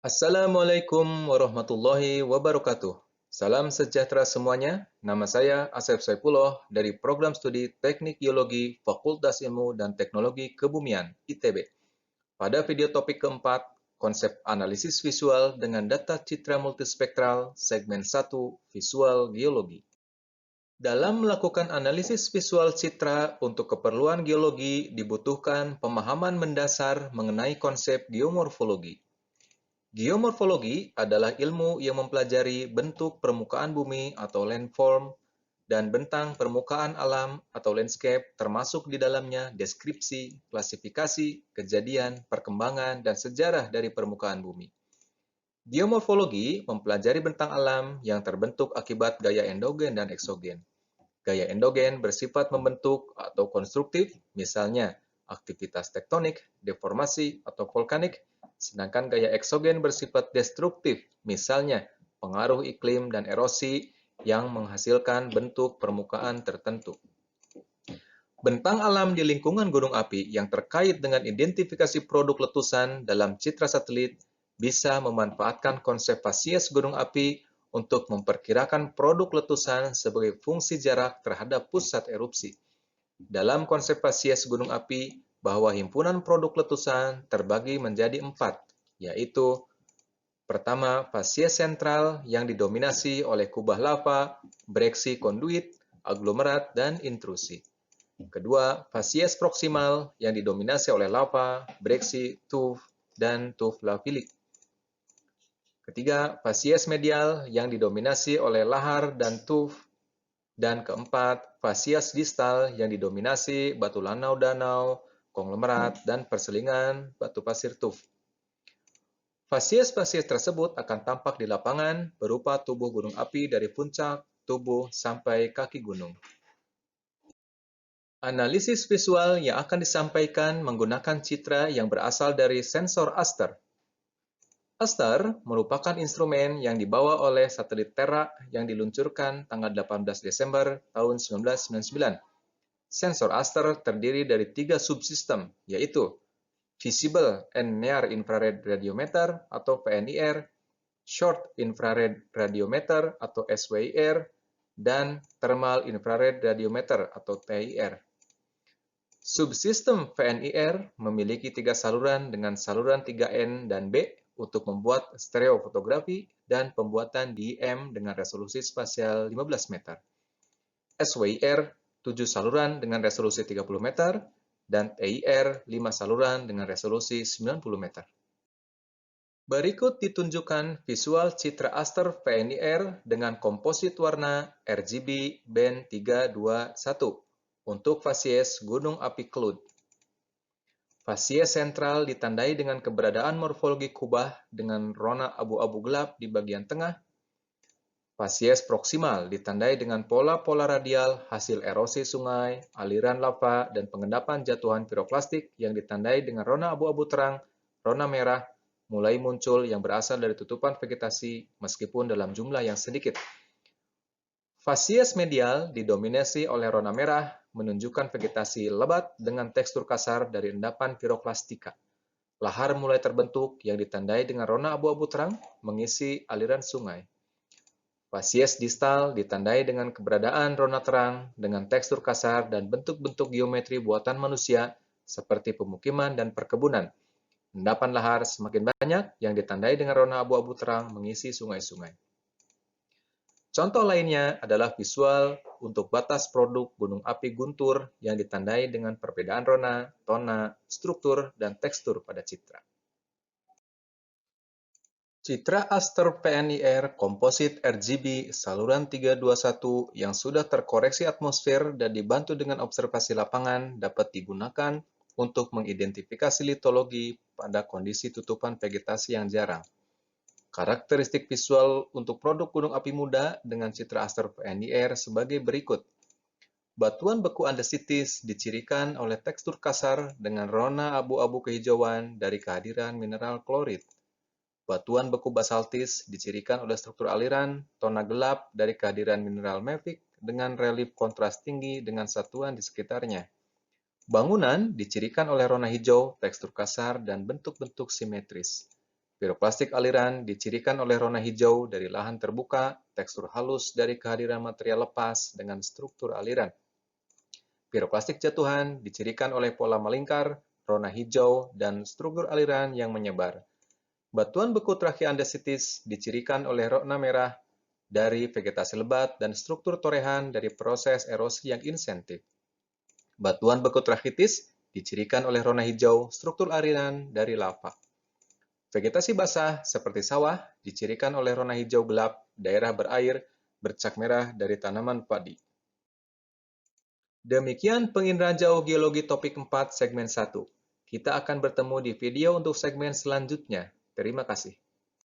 Assalamualaikum warahmatullahi wabarakatuh. Salam sejahtera semuanya. Nama saya Asep Saipullah dari Program Studi Teknik Geologi Fakultas Ilmu dan Teknologi Kebumian (ITB). Pada video topik keempat, konsep analisis visual dengan data citra multispektral segmen 1 Visual Geologi. Dalam melakukan analisis visual citra untuk keperluan geologi dibutuhkan pemahaman mendasar mengenai konsep geomorfologi. Geomorfologi adalah ilmu yang mempelajari bentuk permukaan bumi atau landform dan bentang permukaan alam atau landscape termasuk di dalamnya deskripsi, klasifikasi, kejadian, perkembangan, dan sejarah dari permukaan bumi. Geomorfologi mempelajari bentang alam yang terbentuk akibat gaya endogen dan eksogen. Gaya endogen bersifat membentuk atau konstruktif, misalnya aktivitas tektonik, deformasi, atau volkanik, sedangkan gaya eksogen bersifat destruktif, misalnya pengaruh iklim dan erosi yang menghasilkan bentuk permukaan tertentu. Bentang alam di lingkungan gunung api yang terkait dengan identifikasi produk letusan dalam citra satelit bisa memanfaatkan konsep fasies gunung api untuk memperkirakan produk letusan sebagai fungsi jarak terhadap pusat erupsi. Dalam konsep fasies gunung api, bahwa himpunan produk letusan terbagi menjadi 4, yaitu pertama, fasies sentral yang didominasi oleh kubah lava, breksi konduit, aglomerat, dan intrusi. Kedua, fasies proksimal yang didominasi oleh lava, breksi, tuff, dan tuff lavilik. Ketiga, fasies medial yang didominasi oleh lahar dan tuff. Dan keempat, fasies distal yang didominasi batu lanau danau, konglomerat, dan perselingan batu pasir tuff. Fasies-fasies tersebut akan tampak di lapangan berupa tubuh gunung api dari puncak, tubuh, sampai kaki gunung. Analisis visual yang akan disampaikan menggunakan citra yang berasal dari sensor ASTER. ASTER merupakan instrumen yang dibawa oleh satelit Terra yang diluncurkan tanggal 18 Desember tahun 1999. Sensor ASTER terdiri dari 3 subsistem, yaitu Visible and Near Infrared Radiometer atau VNIR, Short Infrared Radiometer atau SWIR, dan Thermal Infrared Radiometer atau TIR. Subsistem VNIR memiliki 3 saluran dengan saluran 3N dan B untuk membuat stereofotografi dan pembuatan DEM dengan resolusi spasial 15 meter. SWIR 7 saluran dengan resolusi 30 meter dan TIR 5 saluran dengan resolusi 90 meter. Berikut ditunjukkan visual citra ASTER VNIR dengan komposit warna RGB band 321 untuk fasies Gunung Api Kelud. Fasies sentral ditandai dengan keberadaan morfologi kubah dengan rona abu-abu gelap di bagian tengah. Fasies proksimal ditandai dengan pola-pola radial hasil erosi sungai, aliran lava, dan pengendapan jatuhan piroklastik yang ditandai dengan rona abu-abu terang, rona merah, mulai muncul yang berasal dari tutupan vegetasi meskipun dalam jumlah yang sedikit. Fasies medial didominasi oleh rona merah, menunjukkan vegetasi lebat dengan tekstur kasar dari endapan piroklastika. Lahar mulai terbentuk yang ditandai dengan rona abu-abu terang, mengisi aliran sungai. Fasies distal ditandai dengan keberadaan rona terang dengan tekstur kasar dan bentuk-bentuk geometri buatan manusia seperti pemukiman dan perkebunan. Endapan lahar semakin banyak yang ditandai dengan rona abu-abu terang mengisi sungai-sungai. Contoh lainnya adalah visual untuk batas produk gunung api guntur yang ditandai dengan perbedaan rona, tona, struktur, dan tekstur pada citra. Citra ASTER PNIR komposit RGB saluran 321 yang sudah terkoreksi atmosfer dan dibantu dengan observasi lapangan dapat digunakan untuk mengidentifikasi litologi pada kondisi tutupan vegetasi yang jarang. Karakteristik visual untuk produk gunung api muda dengan citra ASTER PNIR sebagai berikut. Batuan beku andesitis dicirikan oleh tekstur kasar dengan rona abu-abu kehijauan dari kehadiran mineral klorit. Batuan beku basaltis dicirikan oleh struktur aliran, tona gelap dari kehadiran mineral mafic dengan relief kontras tinggi dengan satuan di sekitarnya. Bangunan dicirikan oleh rona hijau, tekstur kasar, dan bentuk-bentuk simetris. Piroklastik aliran dicirikan oleh rona hijau dari lahan terbuka, tekstur halus dari kehadiran material lepas dengan struktur aliran. Piroklastik jatuhan dicirikan oleh pola melingkar, rona hijau, dan struktur aliran yang menyebar. Batuan beku tracheandesitis dicirikan oleh rona merah dari vegetasi lebat dan struktur torehan dari proses erosi yang insentif. Batuan beku trachytis dicirikan oleh rona hijau, struktur aliran dari lava. Vegetasi basah seperti sawah dicirikan oleh rona hijau gelap, daerah berair, bercak merah dari tanaman padi. Demikian penginderaan jauh geologi topik 4 segmen 1. Kita akan bertemu di video untuk segmen selanjutnya. Terima kasih.